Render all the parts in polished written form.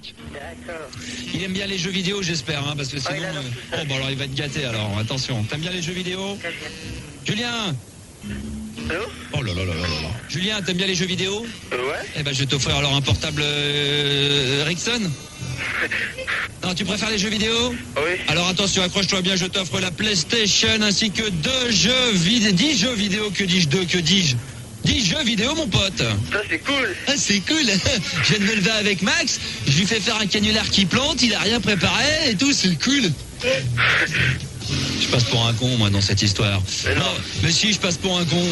musique. D'accord. Il aime bien les jeux vidéo, j'espère, hein, parce que sinon... il adore tout ça. Oh, bon, alors il va te gâter, alors, attention. T'aimes bien les jeux vidéo? Très bien. Julien! Allô? Oh là là là là là. Julien, t'aimes bien les jeux vidéo? Ouais. Eh ben, je vais t'offrir alors un portable Ericsson. Non, tu préfères les jeux vidéo? Oui. Alors attention, accroche-toi bien, je t'offre la PlayStation ainsi que 10 jeux vidéo, que dis-je 10 jeux vidéo, mon pote. Ça, c'est cool. Ah, c'est cool. Je viens de me lever avec Max, je lui fais faire un canular qui plante, il a rien préparé et tout, c'est cool. Je passe pour un con, moi, dans cette histoire. Mais non. Mais si, je passe pour un con.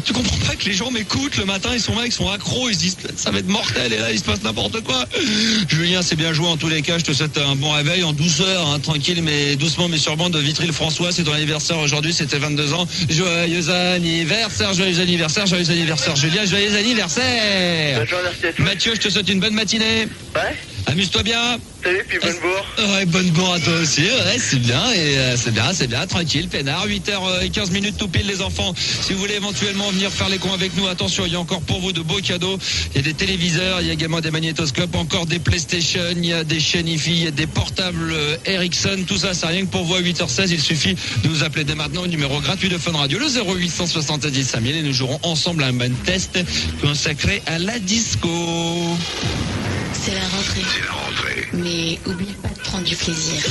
Tu comprends pas que les gens m'écoutent le matin, ils sont là, ils sont accros, ils se disent ça va être mortel et là il se passe n'importe quoi. Julien, c'est bien joué en tous les cas, je te souhaite un bon réveil en douceur, hein, tranquille mais doucement mais sûrement de Vitry-le-François, c'est ton anniversaire aujourd'hui, c'était 22 ans. Joyeux anniversaire Julien, joyeux anniversaire. Bonjour, merci à tous. Mathieu, je te souhaite une bonne matinée. Ouais. Amuse-toi bien. Salut, puis bonne bourre. Ouais, bonne bourre à toi aussi, ouais, c'est bien, et c'est bien, tranquille, peinard, 8h15 tout pile les enfants. Si vous voulez éventuellement venir faire les cons avec nous, attention, il y a encore pour vous de beaux cadeaux. Il y a des téléviseurs, il y a également des magnétoscopes, encore des PlayStation, il y a des chaînes IFI, il y a des portables Ericsson, tout ça, c'est rien que pour vous à 8h16, il suffit de nous appeler dès maintenant au numéro gratuit de Fun Radio, le 0870 5000, et nous jouerons ensemble un blind test consacré à la disco. C'est la rentrée. Mais oublie pas de prendre du plaisir.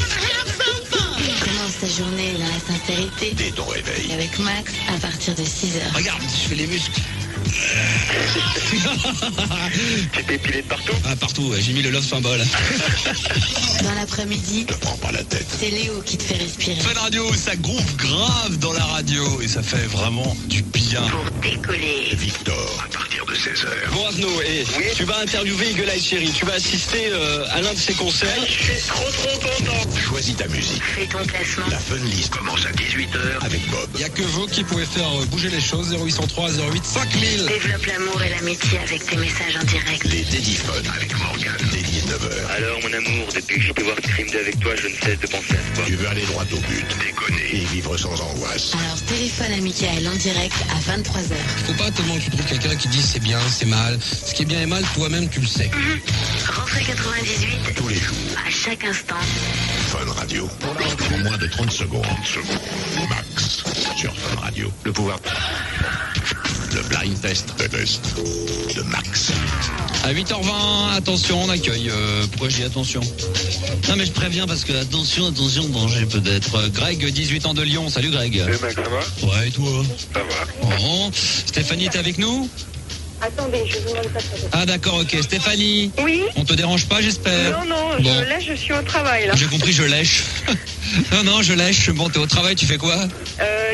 Commence ta journée dans la sincérité. Dès ton réveil. Et avec Max à partir de 6h. Regarde, je fais les muscles. Tu t'es pilé de partout? Ah, partout, ouais, j'ai mis le love symbole. Dans l'après-midi, Ne prends pas la tête. c'est Léo qui te fait respirer. Fun Radio, ça groove grave dans la radio et ça fait vraiment du bien. Pour décoller. Victor, à partir de 16h. Bon Arnaud, Oui. tu vas interviewer Eagle Eye Cherry, tu vas assister à l'un de ses concerts. Je suis trop content. Choisis ta musique. Fais ton classement. La Fun List commence à 18h avec Bob. Il n'y a que vous qui pouvez faire bouger les choses. 0803 08 5000. Développe l'amour et l'amitié avec tes messages en direct. Les Dédiphones avec Morgane. Dès 19h. Alors, mon amour, depuis que je peux voir Scream 2 avec toi, je ne cesse de penser à toi. Tu veux aller droit au but, déconner et vivre sans angoisse. Alors téléphone à Mickaël en direct à 23h. Faut pas tellement que tu trouves quelqu'un qui dit c'est bien, c'est mal. Ce qui est bien et mal, toi-même tu le sais. Rentrée 98, Tous les jours. à chaque instant. Fun Radio. En moins de 30 secondes. Max. Sur Fun Radio. Le pouvoir. Le blind test. Le test de Max. À 8h20, attention, on accueille. Pourquoi je dis attention? Non mais je préviens parce que attention, danger peut-être. Greg, 18 ans de Lyon. Salut Greg. Salut, Max, ça va? Ouais, et toi? Ça va. Bon. Stéphanie, t'es avec nous? Attendez, je vous demande pas de ça. Ah d'accord, ok. Stéphanie, Oui? on te dérange pas, j'espère? Non, non, Bon. là je suis au travail. Là, J'ai compris, je lèche. Non, je lèche. Bon, t'es au travail, tu fais quoi?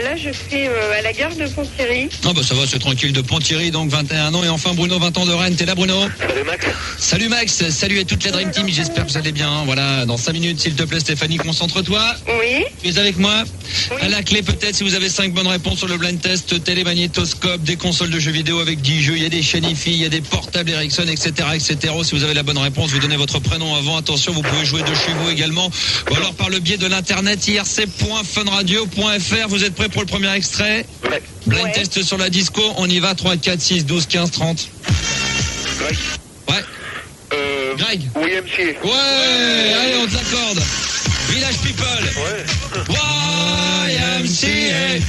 là je suis à la gare de Pont-Thierry. Ah bah ça va, c'est tranquille. De Pont-Thierry, donc 21 ans. Et enfin Bruno, 20 ans de Rennes. T'es là Bruno? Salut, Max. Salut Max, salut à toute la Dream Team, j'espère que vous allez bien. Voilà, dans 5 minutes, s'il te plaît Stéphanie, concentre-toi. Oui? Tu es avec moi? Oui. À la clé peut-être, si vous avez 5 bonnes réponses sur le blind test, télémagnétoscope, des consoles de jeux vidéo avec 10 jeux, il y a des chaînes IFI, il y a des portables Ericsson, etc., etc. Si vous avez la bonne réponse, vous donnez votre prénom avant. Attention, vous pouvez jouer de chez vous également. Ou alors par le biais de l'internet irc.funradio.fr. Vous êtes prêts pour le premier extrait? Ouais. Blind Ouais. test sur la disco, on y va. 3, 4, 6, 12, 15, 30. Greg. Ouais, Greg. William C. Ouais, allez, on te l'accorde. Village People. Ouais. YMCA.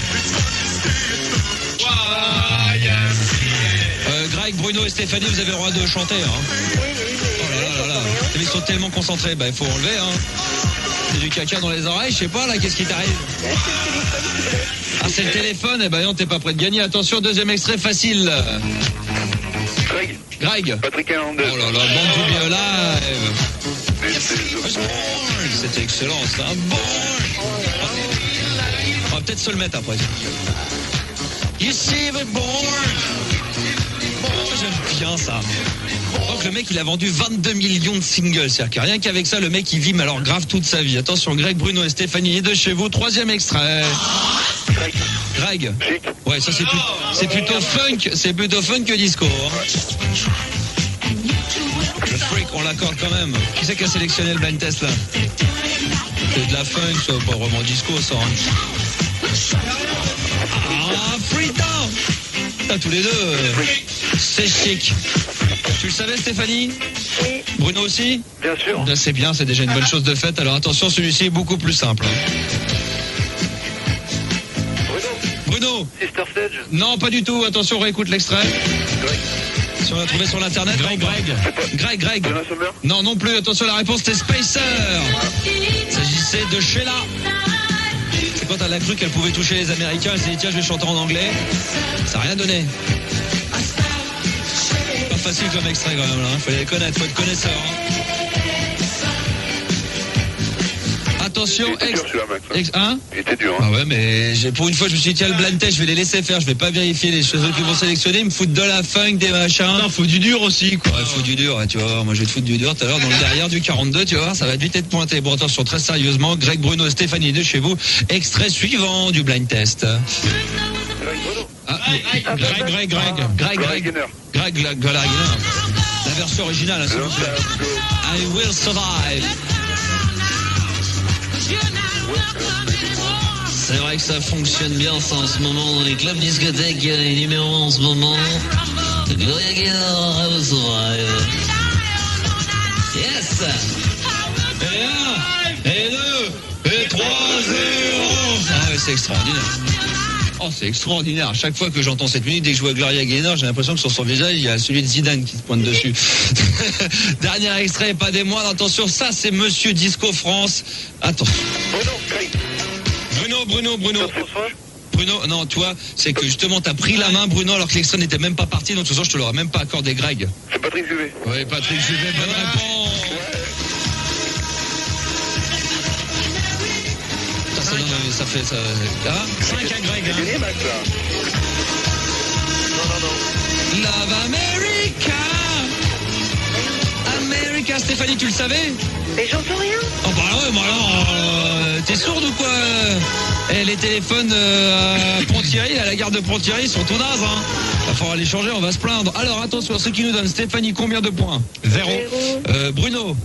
Greg, Bruno et Stéphanie, vous avez le droit de chanter. Hein. Oui, Oh là là là là. Mais ils sont tellement concentrés, bah il faut enlever. Hein. C'est du caca dans les oreilles, je sais pas là, qu'est-ce qui t'arrive? Ah, c'est le téléphone. Eh ben non, t'es pas prêt de gagner. Attention, deuxième extrait facile. Greg. Greg. Patrick Hernandez. Oh là là, bande to be alive. C'était excellent, ça. Bon. On va peut-être se le mettre après. You see the born. J'aime bien ça. Donc le mec il a vendu 22 millions de singles, c'est-à-dire que rien qu'avec ça le mec il vit mais alors grave toute sa vie. Attention, Greg, Bruno et Stéphanie de chez vous, troisième extrait. Greg. Greg. Chic. Ouais, ça c'est plutôt funk que disco. Hein. Le freak, on l'accorde quand même. Qui c'est qui a sélectionné le blind test là? C'est de la funk, ça, pas vraiment disco ça. Hein. Ah, Frida. Ah, tous les deux. C'est chic. Tu le savais, Stéphanie? Oui. Bruno aussi? Bien sûr. Ben, c'est bien, c'est déjà une bonne chose de faite. Alors attention, celui-ci est beaucoup plus simple. Bruno? Sister Sledge. Non, pas du tout. Attention, réécoute l'extrait. Greg. Si on l'a trouvé sur l'internet. Greg. Jonas Sommer. Non, non plus. Attention, la réponse c'était Spacer. Il s'agissait de Sheila. C'est quand elle a cru qu'elle pouvait toucher les Américains, elle s'est dit tiens, je vais chanter en anglais. Ça n'a rien donné. Pas facile comme extrait quand même là. Faut les connaître, faut être connaisseur. Attention, hein? C'était dur, Ah ouais, mais pour une fois, je me suis dit, tiens, le blind test, je vais les laisser faire, je vais pas vérifier les choses qui vont sélectionner, ils me foutent de la funk, des machins. Non, faut du dur aussi, quoi. Ouais, faut du dur, tu vas voir. Moi, je vais te foutre du dur tout à l'heure dans le derrière du 42, tu vas voir, ça va vite être pointé. Bon, attention, très sérieusement, Greg, Bruno, Stéphanie de chez vous, extrait suivant du blind test. Ah, Greg. La version originale, hein, s'il vous plaît. I will survive. C'est vrai que ça fonctionne bien ça en ce moment dans les clubs discothèques, il y a les numéros en ce moment. Gloria Gaynor, I will survive. Yes. Et 1, et 2, et 3, 0. Ah ouais, c'est extraordinaire. Oh, c'est extraordinaire. À chaque fois que j'entends cette musique, dès que je vois Gloria Gaynor, j'ai l'impression que sur son visage, il y a celui de Zidane qui se pointe dessus. Dernier extrait, pas des moindres. Attention, ça, c'est Monsieur Disco France. Attention. Bruno. Bruno, non, toi, c'est que justement, t'as pris la main, Bruno, alors que l'extrait n'était même pas parti, donc de toute façon, je te l'aurais même pas accordé, Greg. C'est Patrick Juvet. Oui, Patrick Juvet, bonne réponse. Ça fait ça. Ah, 5 à Greg. C'est gagné, Max, là. Non. Love America, Stéphanie, tu le savais? Mais j'entends rien. Oh bah ouais, moi alors, t'es sourde ou quoi? Les téléphones à Pont-Thierry, à la gare de Pont-Thierry, sont tout nazes, hein. Va falloir les changer, on va se plaindre. Alors attention, ce qui nous donne Stéphanie, combien de points? 0. Bruno,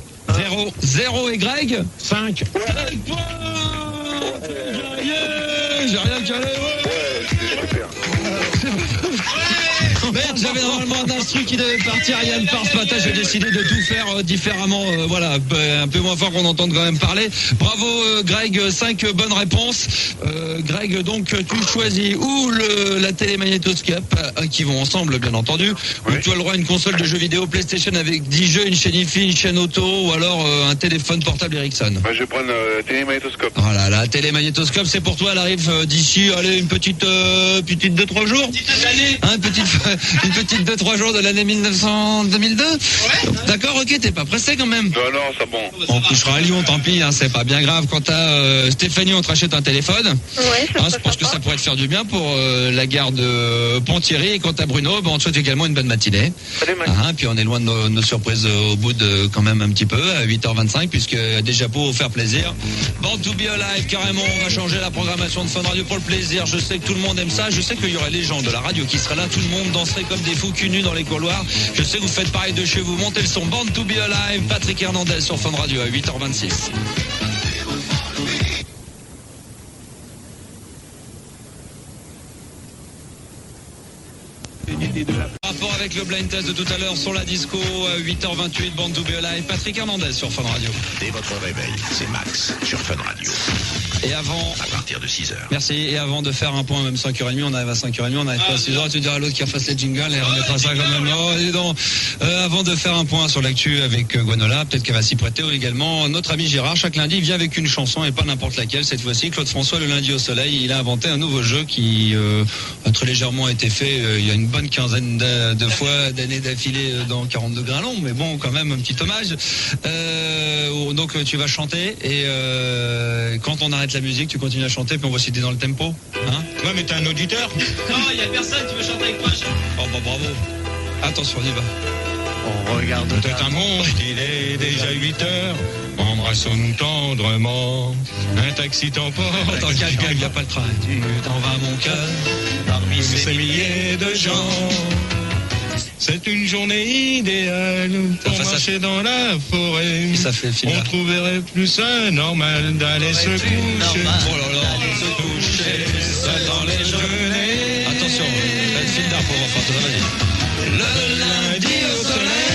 0 et Greg 5. J'ai rien calé. Merde, j'avais normalement un instru qui devait partir. Yann part ce matin, j'ai décidé de tout faire différemment. Voilà, un peu moins fort qu'on entende quand même parler. Bravo Greg, 5 bonnes réponses. Greg, donc tu choisis ou la télémagnétoscope, qui vont ensemble bien entendu, ou tu as le droit à une console de jeux vidéo PlayStation avec 10 jeux, une chaîne IFI, une chaîne auto, ou alors un téléphone portable Ericsson. Je vais prendre la télémagnétoscope. Voilà, la télémagnétoscope, c'est pour toi, elle arrive d'ici, allez, une petite 2-3 jours. Une petite 2-3 jours de l'année 2002. D'accord, ok, t'es pas pressé quand même. Non, ça bon. On couchera à Lyon, tant pis, hein, c'est pas bien grave. Quant à Stéphanie, on te rachète un téléphone. Ouais, ça Je pense que ça pourrait te faire du bien pour la gare de Pont-Thierry. Et quant à Bruno, on te souhaite également une bonne matinée. Salut, Max. Puis on est loin de nos surprises au bout de quand même un petit peu, à 8h25, puisque déjà pour vous faire plaisir. Born to be alive, carrément, on va changer la programmation de Fun Radio pour le plaisir. Je sais que tout le monde aime ça. Je sais qu'il y aurait les gens de la radio qui seraient là. Tout le monde danserait comme des fous cul nus dans les couloirs. Je sais que vous faites pareil de chez vous. Montez le son. Born to be alive. Patrick Hernandez sur Fun Radio à 8h26. Rapport avec le blind test de tout à l'heure sur la disco à 8h28, Born to be alive. Patrick Hernandez sur Fun Radio. Dès votre réveil, c'est Max sur Fun Radio. Et avant, à partir de 6h. Merci. Et avant de faire un point, même 5h30, on arrive à 5h30, on arrive pas à 6h. Tu diras à l'autre qui refasse les jingles et on mettra ça quand même. Oh, dis donc. Avant de faire un point sur l'actu avec Gwenola, peut-être qu'elle va s'y prêter également. Notre ami Gérard, chaque lundi, vient avec une chanson et pas n'importe laquelle. Cette fois-ci, Claude François, le lundi au soleil, il a inventé un nouveau jeu qui très légèrement a été fait il y a une bonne quinzaine de fois, d'années d'affilée dans 40 degrés long, mais bon, quand même un petit hommage. Donc tu vas chanter et quand on arrête la musique, tu continues à chanter, puis on va s'aider dans le tempo. Hein? Ouais, mais t'es un auditeur. Non, il n'y a personne qui veut chanter avec moi. Oh bah bravo. Attention, on y va. On regarde peut-être un monstre, il est déjà 8h. Embrassons-nous tendrement. Un taxi t'emporte. Attends, calme, il n'y a pas le train. Tu t'en vas mon cœur. Parmi ces milliers de gens. C'est une journée idéale pour marcher dans la forêt. Ça fait le film. On trouverait plus ça normal d'aller se coucher. Oh là là, se coucher, seul dans les genêts. Attention, le film d'art pour enfants, vas-y. Le lundi au soleil.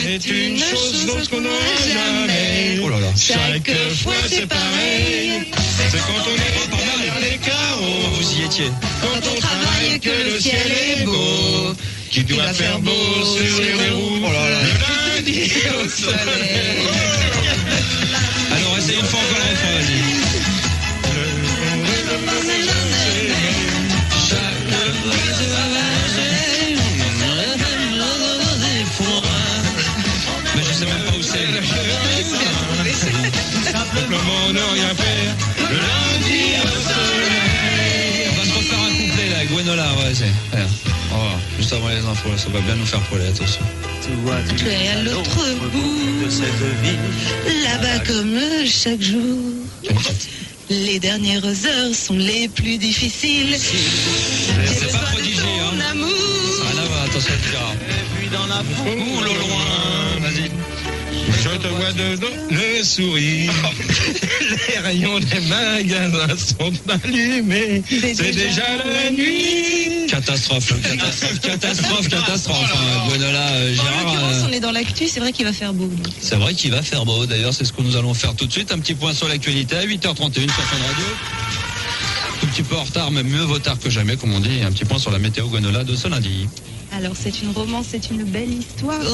c'est une chose dont on n'aura jamais. Oh là là. Chaque fois c'est pareil. C'est quand on est derrière les carreaux. Vous y étiez. Quand on travaille que le ciel est beau. Qui doit faire beau sur les roues. Oh là là. Le lundi au soleil. Alors, essaye une fois encore le refrain, vas-y. Mais je sais même pas où c'est. Simplement ne rien faire. Le lundi au soleil. On va se refaire un couplet là, Gwenola, ouais, c'est. Ouais. Oh, juste avant les infos, là, ça va bien nous faire poiler, attention. Tu es à l'autre bout, là-bas comme chaque jour. Les dernières heures sont les plus difficiles. C'est pas prodigé, hein. Mon amour. Ah là, va, attention, tu verras. Ouh, le loin, vas-y. Je te vois de dos le sourire. Les rayons des magasins sont allumés. C'est déjà la nuit. Catastrophe. Gwenola, En Gérard. l'occurrence, on est dans l'actu, c'est vrai qu'il va faire beau. C'est vrai qu'il va faire beau, d'ailleurs, c'est ce que nous allons faire tout de suite. Un petit point sur l'actualité à 8h31 sur Fun Radio. Un petit peu en retard, mais mieux vaut tard que jamais, comme on dit. Un petit point sur la météo Gwenola de ce lundi. Alors, c'est une romance, c'est une belle histoire. Ça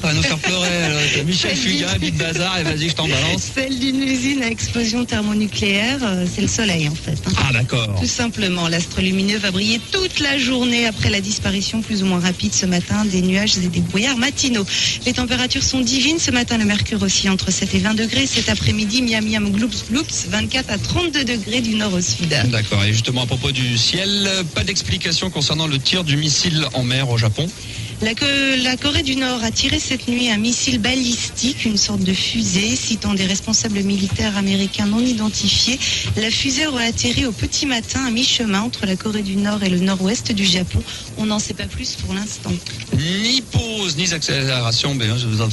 va nous faire pleurer. Alors. Michel Fugain, Big Bazar, et vas-y, je t'en balance. Celle d'une usine à explosion thermonucléaire, c'est le soleil en fait. Ah, d'accord. Tout simplement, l'astre lumineux va briller toute la journée après la disparition plus ou moins rapide ce matin des nuages et des brouillards matinaux. Les températures sont divines. Ce matin, le mercure oscille entre 7 et 20 degrés. Cet après-midi, miam miam gloops gloops, 24 à 32 degrés du nord au sud. D'accord. Et justement, à propos du ciel, pas d'explication concernant le tir du missile en mer au Japon. La Corée du Nord a tiré cette nuit un missile balistique, une sorte de fusée, citant des responsables militaires américains non identifiés. La fusée aurait atterri au petit matin à mi-chemin entre la Corée du Nord et le nord-ouest du Japon. On n'en sait pas plus pour l'instant. Ni pause, ni accélération. Mais je vous en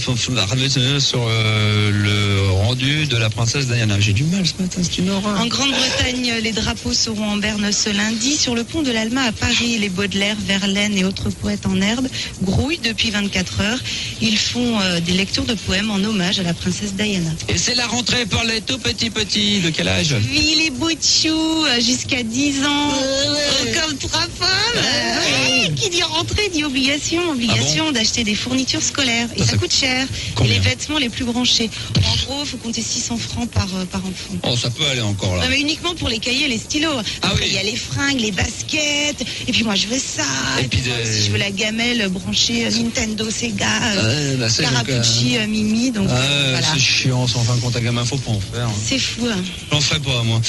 ramène sur le rendu de la princesse Diana. J'ai du mal ce matin, c'est une horreur. En Grande-Bretagne, les drapeaux seront en berne ce lundi. Sur le pont de l'Alma à Paris, les Baudelaire, Verlaine et autres poètes en herbe grouillent depuis 24 heures. Ils font des lectures de poèmes en hommage à la princesse Diana. Et c'est la rentrée pour les tout petits. De quel âge? Oui, les bouts de choux, jusqu'à 10 ans. Comme trois pommes. Qui dit rentrée dit obligation. Obligation d'acheter des fournitures scolaires. Et ça coûte cher. Combien? Et les vêtements les plus branchés. En gros, il faut compter 600 francs par enfant. Oh, ça peut aller encore là. Non, mais uniquement pour les cahiers et les stylos. Après, il y a les fringues, les baskets. Et puis moi, je veux ça. Et puis moi aussi, je veux la gamelle branchée Nintendo, Sega, Carapucci, Mimi. Donc voilà. C'est chiant, en fin de compte, à gamin, faut pas en faire. Hein. C'est fou. Hein. J'en ferai pas, moi.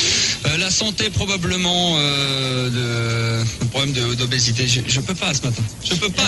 La santé, probablement, un problème d'obésité. Je peux pas ce matin. Je peux pas,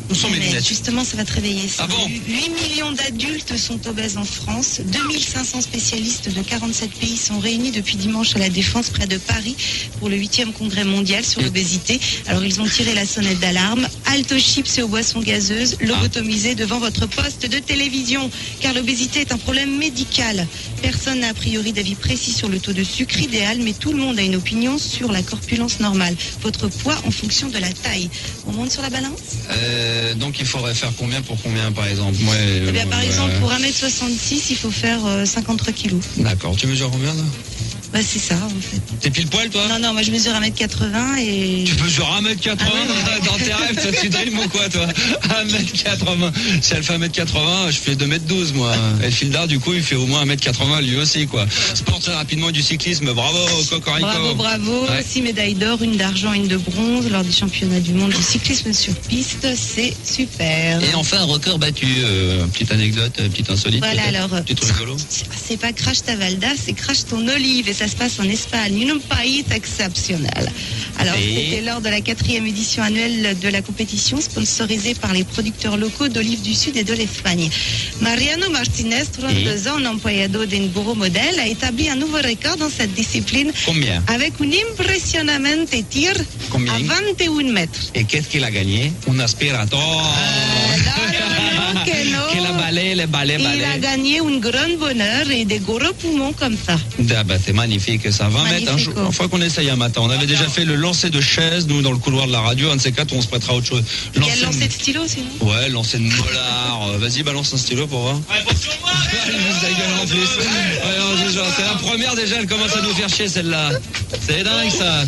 Où sont mes lunettes? Justement, ça va te réveiller. Ah bon? 8 millions d'adultes sont obèses en France. 2500 spécialistes de 47 pays sont réunis depuis dimanche à la Défense, près de Paris, pour le 8e congrès mondial sur l'obésité. Alors, ils ont tiré la sonnette d'alarme. Halte aux chips et aux boissons gazeuses, lobotomisez devant votre poste de télévision. Car l'obésité est un problème médical. Personne n'a a priori d'avis précis sur le taux de sucre idéal, mais tout le monde a une opinion sur la corpulence normale. Votre poids en fonction de la taille. On monte sur la balance? Donc il faudrait faire combien pour combien, par exemple? Par exemple, pour 1m66, il faut faire 53 kilos. D'accord. Tu mesures combien là? Bah c'est ça en fait. T'es pile poil toi? Non, moi je mesure 1m80 et... Tu mesures 1m80 dans tes rêves, toi tu drives ou quoi toi? 1m80. Si elle fait 1m80, je fais 2m12 moi. Et le fil d'art du coup il fait au moins 1m80 lui aussi quoi. Sport très rapidement du cyclisme, bravo Cocorico. Bravo, 6 médailles d'or, une d'argent, une de bronze lors des championnats du monde du cyclisme sur piste, c'est super. Et enfin un record battu, petite anecdote, petite insolite. Voilà alors, petit rigolo. C'est pas crash ta valda, c'est crash ton olive et ça se passe en Espagne, un pays exceptionnel. Alors c'était lors de la 4e édition annuelle de la compétition sponsorisée par les producteurs locaux d'olives du Sud et de l'Espagne. Mariano Martinez, 32 ans, employado d'Enguro Model, a établi un nouveau record dans cette discipline. Combien? Avec un impressionnante tir à 21 mètres. Et qu'est-ce qu'il a gagné? Un aspirateur. No. Que la balai les balais. Et il a gagné un grand bonheur et des gros poumons comme ça. Ah bah, c'est magnifique ça, 20 mètres, Magnifique, une fois qu'on essaye un matin. On avait déjà fait le lancer de chaise, nous, dans le couloir de la radio. Un de ces quatre, on se prêtera à autre chose. Il y a le lancer de stylo sinon. Ouais, lancer de mollard. Vas-y, balance un stylo pour voir. Ouais, bon sur moi. En plus. Ouais, non, c'est la première déjà, elle commence à nous faire chier celle-là. C'est dingue ça.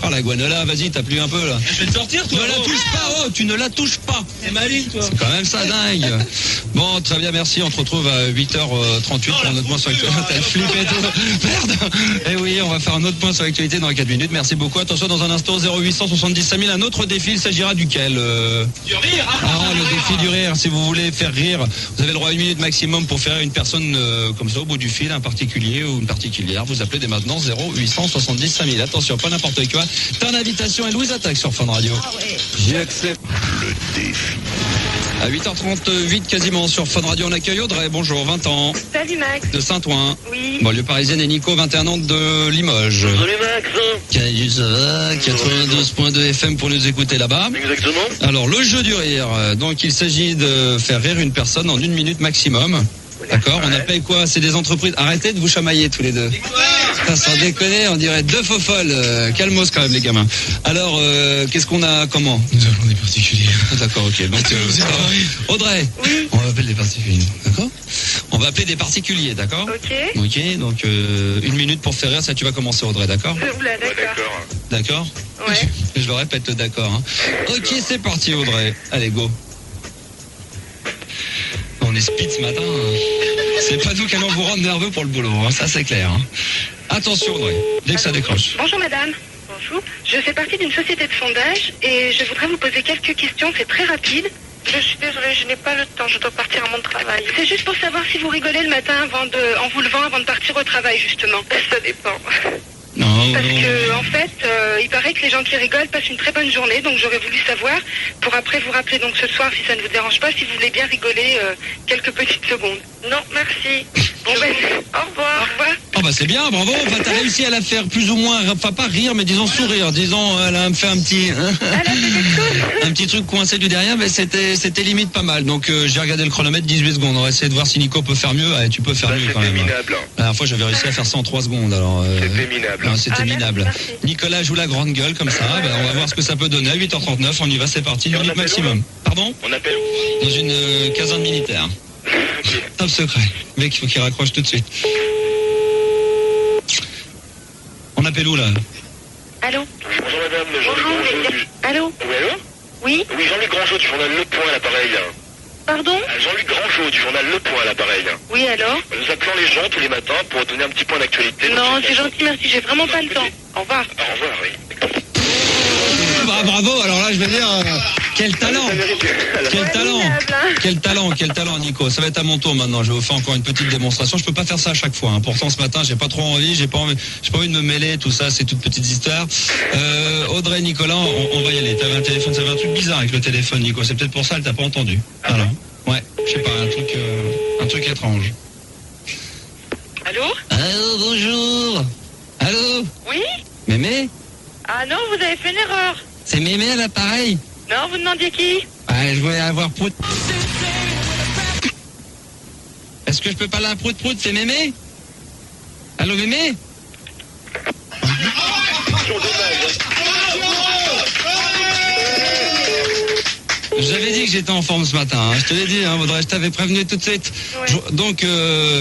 Oh la guanola, vas-y, t'as plu un peu là. Je vais te sortir, toi. Ne la touche pas, oh, tu ne la touches pas. C'est maligne, toi. C'est quand même ça dingue. Bon, très bien, merci. On te retrouve à 8h38 pour un autre point sur l'actualité. T'as flippé et tout. Merde. Eh oui, on va faire un autre point sur l'actualité dans 4 minutes. Merci beaucoup. Attention, dans un instant, 0870 5000. Un autre défi, il s'agira duquel Du rire. Ah, le défi du rire. Si vous voulez faire rire, vous avez le droit à 1 minute maximum pour faire une personne comme ça au bout du fil, un particulier ou une particulière. Vous appelez dès maintenant 0870 5000. Attention, pas n'importe quoi. T'as une invitation et Louise attaque sur Fun Radio. Ah ouais. J'y accepte. Le défi. À 8h38 quasiment sur Fun Radio, on accueille Audrey, bonjour, 20 ans, Salut Max. de Saint-Ouen, Oui. banlieue parisienne, et Nico, 21 ans, de Limoges. Salut Max. Salut, ça va, 92.2 FM pour nous écouter là-bas. Exactement. Alors, le jeu du rire, donc il s'agit de faire rire une personne en 1 minute maximum. D'accord, on appelle quoi? C'est des entreprises. Arrêtez de vous chamailler tous les deux. Ça, sans déconner, on dirait deux faux folles. Calmos quand même les gamins. Alors, qu'est-ce qu'on a? Comment? Nous avons des particuliers. D'accord, ok. Donc, Audrey, on va appeler des particuliers. D'accord? On va appeler des particuliers, d'accord? Ok. Ok, donc 1 minute pour faire rire, ça tu vas commencer Audrey, d'accord? Oula, Ouais, d'accord. D'accord? Ouais. Je le répète, d'accord. Hein. Ok, c'est parti Audrey. Allez, go. On est speed ce matin. C'est pas nous qui allons vous rendre nerveux pour le boulot, hein. Ça c'est clair. Hein. Attention Audrey, dès que ça décroche. Bonjour madame. Bonjour. Je fais partie d'une société de sondage et je voudrais vous poser quelques questions. C'est très rapide. Je suis désolée, je n'ai pas le temps. Je dois partir à mon travail. C'est juste pour savoir si vous rigolez le matin en vous levant avant de partir au travail, justement. Ça dépend. Non, Parce non. que, en fait, il paraît que les gens qui rigolent passent une très bonne journée. Donc j'aurais voulu savoir, pour après vous rappeler donc ce soir, si ça ne vous dérange pas, si vous voulez bien rigoler quelques petites secondes. Non, merci. Bon ben, au revoir. Au revoir. Oh bah c'est bien, bravo. Enfin, t'as réussi à la faire plus ou moins, enfin pas rire, mais disons sourire. Disons, elle a fait un petit, un petit truc coincé du derrière, mais c'était limite pas mal. Donc j'ai regardé le chronomètre, 18 secondes. On va essayer de voir si Nico peut faire mieux. Allez, tu peux faire Ça, mieux quand c'était même. minable. La dernière fois, j'avais réussi à faire ça en 3 secondes. Alors, C'était minable. non, c'était Ah, minable. merci. Nicolas joue la grande gueule comme ça. Ben, on va voir ce que ça peut donner. À 8h39, on y va, c'est parti. 1 minute maximum. Pardon? On appelle. Dans une caserne militaire. Ok. Top secret. Le mec, il faut qu'il raccroche tout de suite. On appelle où là? Allô? Oui, bonjour madame, Jean-Luc Bonjour, Grandjeau mais- du... Allô? Oui, allô? Oui? Oui, Jean-Luc Grandjeau du journal Le Point à l'appareil. Pardon? Jean-Luc Grandjeau du journal Le Point à l'appareil. Oui, alors? Nous appelons les gens tous les matins pour donner un petit point d'actualité. Non, c'est gentil, merci. J'ai vraiment pas le temps. Au revoir. Au revoir, oui. Bah, bravo, alors là je vais dire quel talent. Quel talent. Quel talent Nico. Ça va être à mon tour maintenant. Je vais vous faire encore une petite démonstration. Je peux pas faire ça à chaque fois. Hein. Pourtant ce matin j'ai pas trop envie, j'ai pas envie de me mêler, tout ça, c'est toutes petites histoires. Audrey, Nicolas, on va y aller. T'avais un téléphone, ça avait un truc bizarre avec le téléphone, Nico. C'est peut-être pour ça, elle t'a pas entendu. Alors, ouais, je sais pas, un truc étrange. Allô? Allô, bonjour. Allô, Oui? Mémé? Ah non, vous avez fait une erreur. C'est Mémé à l'appareil? Non, vous demandiez qui? Ouais, je voulais avoir prout. Est-ce que je peux parler à prout prout? C'est Mémé? Allô Mémé? J'avais dit que j'étais en forme ce matin, hein. Je te l'ai dit, hein, Audrey, je t'avais prévenu tout de suite. Ouais. Donc,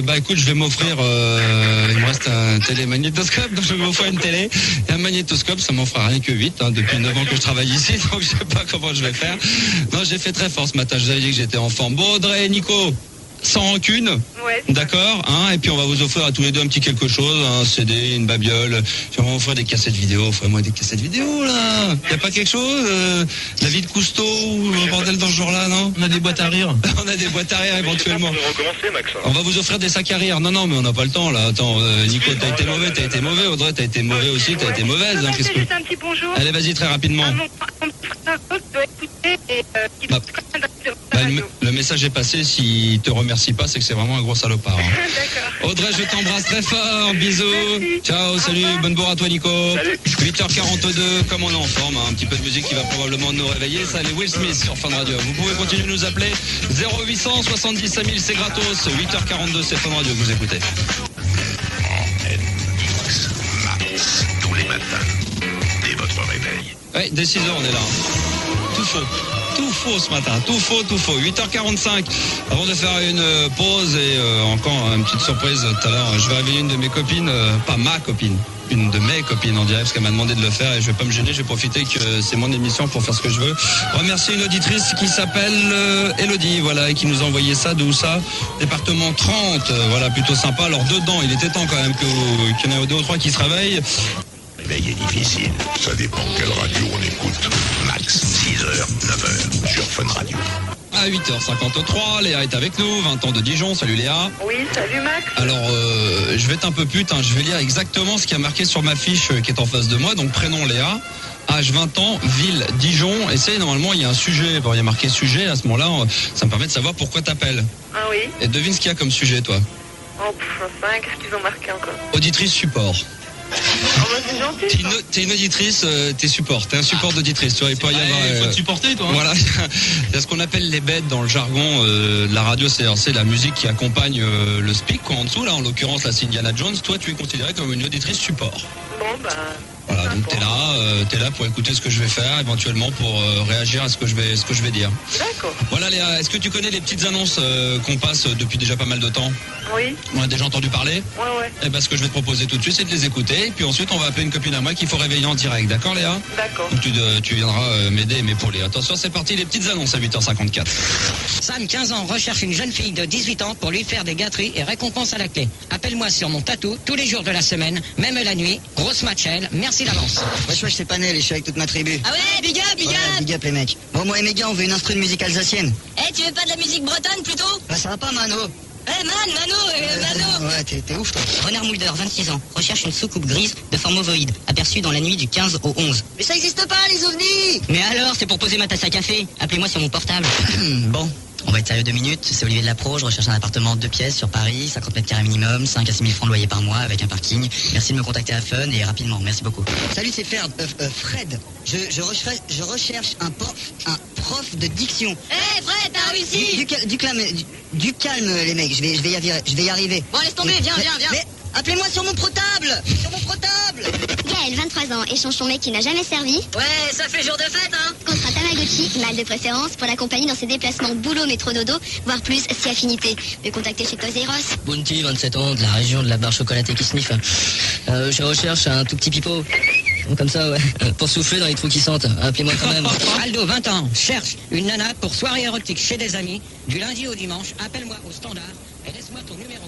bah écoute, je vais m'offrir, il me reste un télémagnétoscope, donc je vais m'offrir une télé et un magnétoscope, ça m'en fera rien que 8, hein, depuis 9 ans que je travaille ici, donc je sais pas comment je vais faire. Non, j'ai fait très fort ce matin, je vous avais dit que j'étais en forme. Bon, Audrey et Nico, sans rancune. Ouais. D'accord, hein, et puis on va vous offrir à tous les deux un petit quelque chose, un CD, une babiole. On va vous offrir des cassettes vidéo. Offrez-moi des cassettes vidéo là. Y a pas quelque chose, David Cousteau ou un bordel dans ce genre-là, non? On a des boîtes à rire. On a des boîtes à rire éventuellement. On peut recommencer, Max. On va vous offrir des sacs à rire. Non, mais on n'a pas le temps là. Attends, Nico, t'as été mauvais. Audrey, t'as été mauvais aussi. T'as été mauvaise. Hein, qu'est-ce que... Juste un petit bonjour. Allez, vas-y très rapidement. À mon frère qui doit écouter et qui Bah. doit Le message est passé. S'il te remercie pas, c'est que c'est vraiment un gros salopard. Hein. D'accord. Audrey, je t'embrasse très fort. Bisous. Merci. Ciao, salut. Bonne bourre à toi, Nico. Salut. 8h42, comme on est en forme, hein, un petit peu de musique qui va probablement nous réveiller. Ça, les Will Smith sur Fun Radio. Vous pouvez continuer de nous appeler 0800 70 5000, c'est gratos. 8h42, c'est Fun Radio que vous écoutez. Max, tous les matins, dès votre réveil. Ouais, dès 6h, on est là. Tout faux. Tout faux ce matin, tout faux. 8h45, avant de faire une pause et encore une petite surprise tout à l'heure, je vais réveiller une de mes copines, pas ma copine, une de mes copines en direct parce qu'elle m'a demandé de le faire et je vais pas me gêner, je vais profiter que c'est mon émission pour faire ce que je veux. Remercier une auditrice qui s'appelle Elodie, voilà, et qui nous a envoyé ça, d'où ça, département 30, voilà, plutôt sympa. Alors dedans, il était temps quand même qu'il y en ait 2 ou 3 qui se réveillent. Réveil est difficile. Ça dépend quelle radio on écoute. Max, 6h, 9h, sur Fun Radio. À 8h53, Léa est avec nous, 20 ans de Dijon. Salut Léa. Oui, salut Max. Alors, je vais être un peu pute, hein, je vais lire exactement ce qui a marqué sur ma fiche qui est en face de moi. Donc, prénom Léa, âge 20 ans, ville Dijon. Et c'est normalement, il y a un sujet. Bon, il y a marqué sujet, à ce moment-là, ça me permet de savoir pourquoi t'appelles. Ah oui. Et devine ce qu'il y a comme sujet, toi. Oh, enfin, qu'est-ce qu'ils ont marqué encore? Auditrice support. Oh, bah, c'est gentil. ça. T'es une auditrice, t'es support. T'es un support d'auditrice. Tu vois, il peut y avoir. Il faut te supporter, toi. Hein. Voilà, c'est ce qu'on appelle les bêtes dans le jargon de la radio, c'est la musique qui accompagne le speak, quoi, en dessous, là, en l'occurrence, là, c'est Indiana Jones. Toi, tu es considéré comme une auditrice support. Bon, bah. Voilà, donc t'es là pour écouter ce que je vais faire, éventuellement pour réagir à ce que je vais dire. D'accord. Voilà Léa, est-ce que tu connais les petites annonces qu'on passe depuis déjà pas mal de temps? Oui. On a déjà entendu parler? Ouais. Eh ben, ce que je vais te proposer tout de suite, c'est de les écouter, et puis ensuite on va appeler une copine à moi qu'il faut réveiller en direct, d'accord Léa? D'accord. Donc tu viendras m'aider et m'épauler. Attention, c'est parti, les petites annonces à 8h54. Sam, 15 ans, recherche une jeune fille de 18 ans pour lui faire des gâteries et récompense à la clé. Appelle-moi sur mon tatou tous les jours de la semaine, même la nuit. Grosse matchelle, merci d'avance. Wesh, c'est Panel et je suis avec toute ma tribu. Ah ouais, big up, big up. Ouais, big up les mecs. Bon, moi et mes gars, on veut une instru de musique alsacienne. Eh, tu veux pas de la musique bretonne plutôt? Bah ça va pas, Mano. Eh, Mano. Ouais, t'es ouf, toi. Renard Mulder, 26 ans, recherche une soucoupe grise de forme ovoïde, aperçue dans la nuit du 15 au 11. Mais ça existe pas, les ovnis. Mais alors, c'est pour poser ma tasse à café. Appelez-moi sur mon portable. Bon, on va être sérieux 2 minutes. C'est Olivier de la Pro, je recherche un appartement de 2 pièces sur Paris, 50 mètres carrés minimum, 5 à 6 000 francs de loyer par mois avec un parking. Merci de me contacter à Fun et rapidement, merci beaucoup. Salut, c'est Fred. Je recherche un prof de diction. Eh, Fred, t'as réussi. Du calme, les mecs, je vais y arriver. Bon, laisse tomber, viens. Mais appelez-moi sur mon portable. Gaël, 23 ans, échange son mec qui n'a jamais servi. Ouais, ça fait jour de fête, hein. Contre un Tamagotchi, mâle de préférence, pour l'accompagner dans ses déplacements boulot, métro, dodo, voire plus si affinité. De contacter chez Toys R Us. Bounty, 27 ans, de la région de la barre chocolatée qui sniffe. Je recherche un tout petit pipeau. Comme ça, ouais. Pour souffler dans les trous qui sentent. Appelez-moi quand même. Aldo, 20 ans, cherche une nana pour soirée érotique chez des amis, du lundi au dimanche. Appelle-moi au standard et laisse-moi ton numéro.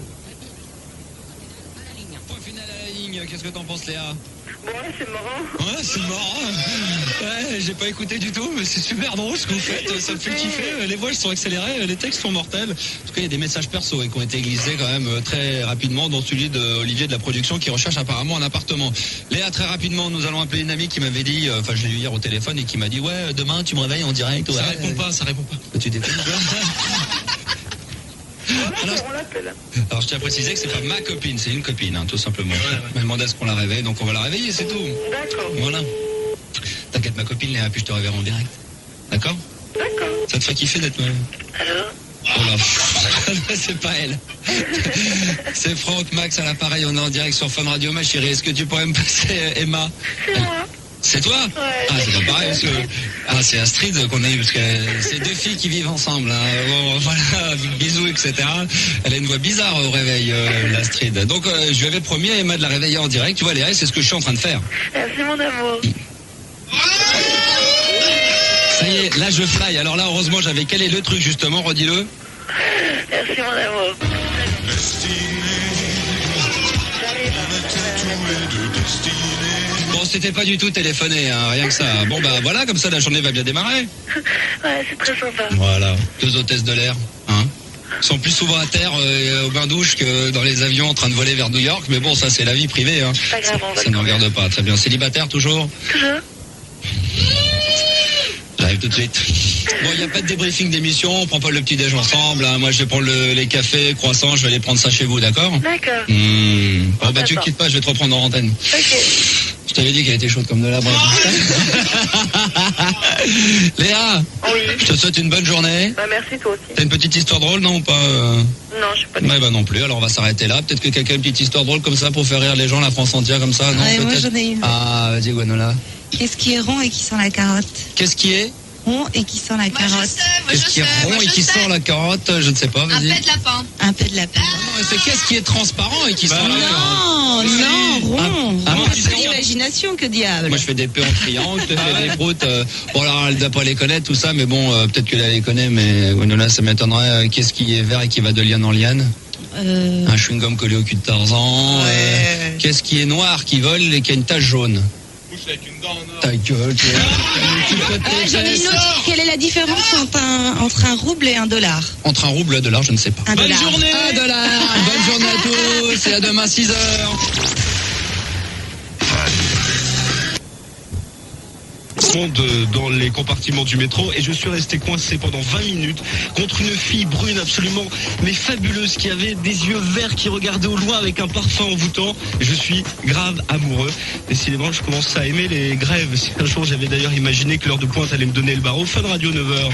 Point final à la ligne, qu'est-ce que t'en penses Léa? Bon, ouais, c'est marrant. Ouais, c'est marrant. Ouais, j'ai pas écouté du tout, mais c'est super drôle ce que vous faites. Ça me fait kiffer. Les voix elles sont accélérées, les textes sont mortels. En tout cas, il y a des messages perso qui ont été glissés quand même très rapidement, dont celui d'Olivier de la production qui recherche apparemment un appartement. Léa, très rapidement, nous allons appeler une amie qui m'avait dit, enfin je l'ai eu hier au téléphone et qui m'a dit ouais, demain tu me réveilles en direct. Ouais, Ça répond pas. Tu déconnes. On l'appelle. Alors je tiens à préciser que c'est pas ma copine, c'est une copine, hein, tout simplement. Elle m'a demandé à ce qu'on la réveille, donc on va la réveiller, c'est tout. D'accord. Voilà. T'inquiète ma copine Léa, puis je te réveillerai en direct. D'accord? D'accord. Ça te fait kiffer d'être... Alors? Oh là, c'est pas elle. C'est Franck, Max à l'appareil, on est en direct sur Fun Radio, ma chérie. Est-ce que tu pourrais me passer Emma? C'est moi. C'est toi? Ouais. Ah, c'est pas pareil, parce que... c'est Astrid qu'on a eu, parce que c'est 2 filles qui vivent ensemble. Hein. Bon, voilà, bisous, etc. Elle a une voix bizarre au réveil, l'Astrid. Donc, je lui avais promis à Emma de la réveiller en direct. Tu vois, Léa, c'est ce que je suis en train de faire. Merci, mon amour. Ça y est, là, je fly. Alors là, heureusement, j'avais... Quel est le truc, justement? Redis-le. Merci, mon amour. Bon, c'était pas du tout téléphoné, hein, rien que ça. Bon, bah voilà, comme ça, la journée va bien démarrer. Ouais, c'est très sympa. Voilà, 2 hôtesses de l'air, hein. Sont plus souvent à terre au bain-douche que dans les avions en train de voler vers New York. Mais bon, ça, c'est la vie privée, hein. Pas grave, on va Ça ne regarde pas. Très bien. Célibataire, toujours? Toujours. J'arrive tout de suite. Bon, il n'y a pas de débriefing d'émission, on prend pas le petit-déj ensemble. Hein. Moi, je vais prendre les cafés, croissants, je vais aller prendre ça chez vous, d'accord? D'accord. Bon, bah, tu D'accord. quittes pas, je vais te reprendre en antenne. Ok. Je t'avais dit qu'elle était chaude comme de la braise. Léa, Oui. je te souhaite une bonne journée. Bah, merci, toi aussi. T'as une petite histoire drôle, non, ou pas Non, je sais pas. Ouais, bah non plus, alors on va s'arrêter là. Peut-être que quelqu'un a une petite histoire drôle comme ça pour faire rire les gens, la France entière comme ça, non? Ouais, moi peut-être j'en ai une. Ah, vas-y, Gwenola. Qu'est-ce qui est rond et qui sent la carotte? Qu'est-ce qui est Rond et qui sent la carotte. Qu'est-ce qui est rond et qui sent la carotte? Je ne sais pas, vas-y. de lapin. Un peu de lapin. Non, c'est qu'est-ce qui est transparent et qui sent la carotte? Non, rond. Ah, Rond, moi, c'est l'imagination, que diable. Moi, je fais des P en triangle, je te fais des broutes. Bon, alors, elle doit pas les connaître, tout ça, mais bon, peut-être qu'elle les connaît, mais Gwenola, ça m'étonnerait. Qu'est-ce qui est vert et qui va de liane en liane? Un chewing-gum collé au cul de Tarzan. Ouais. Qu'est-ce qui est noir, qui vole et qui a une tache jaune? Avec une dent en or. Ta gueule, tu J'en ai une autre. Quelle est la différence entre un rouble et un dollar? Entre un rouble et un dollar, je ne sais pas. Un Bonne dollar. journée. Un dollar. Bonne journée à tous et à demain 6h. Dans les compartiments du métro et je suis resté coincé pendant 20 minutes contre une fille brune absolument mais fabuleuse qui avait des yeux verts qui regardaient au loin avec un parfum envoûtant. Je suis grave amoureux. Décidément, je commence à aimer les grèves. Si un jour j'avais d'ailleurs imaginé que l'heure de pointe allait me donner le barreau. Fun Radio 9h.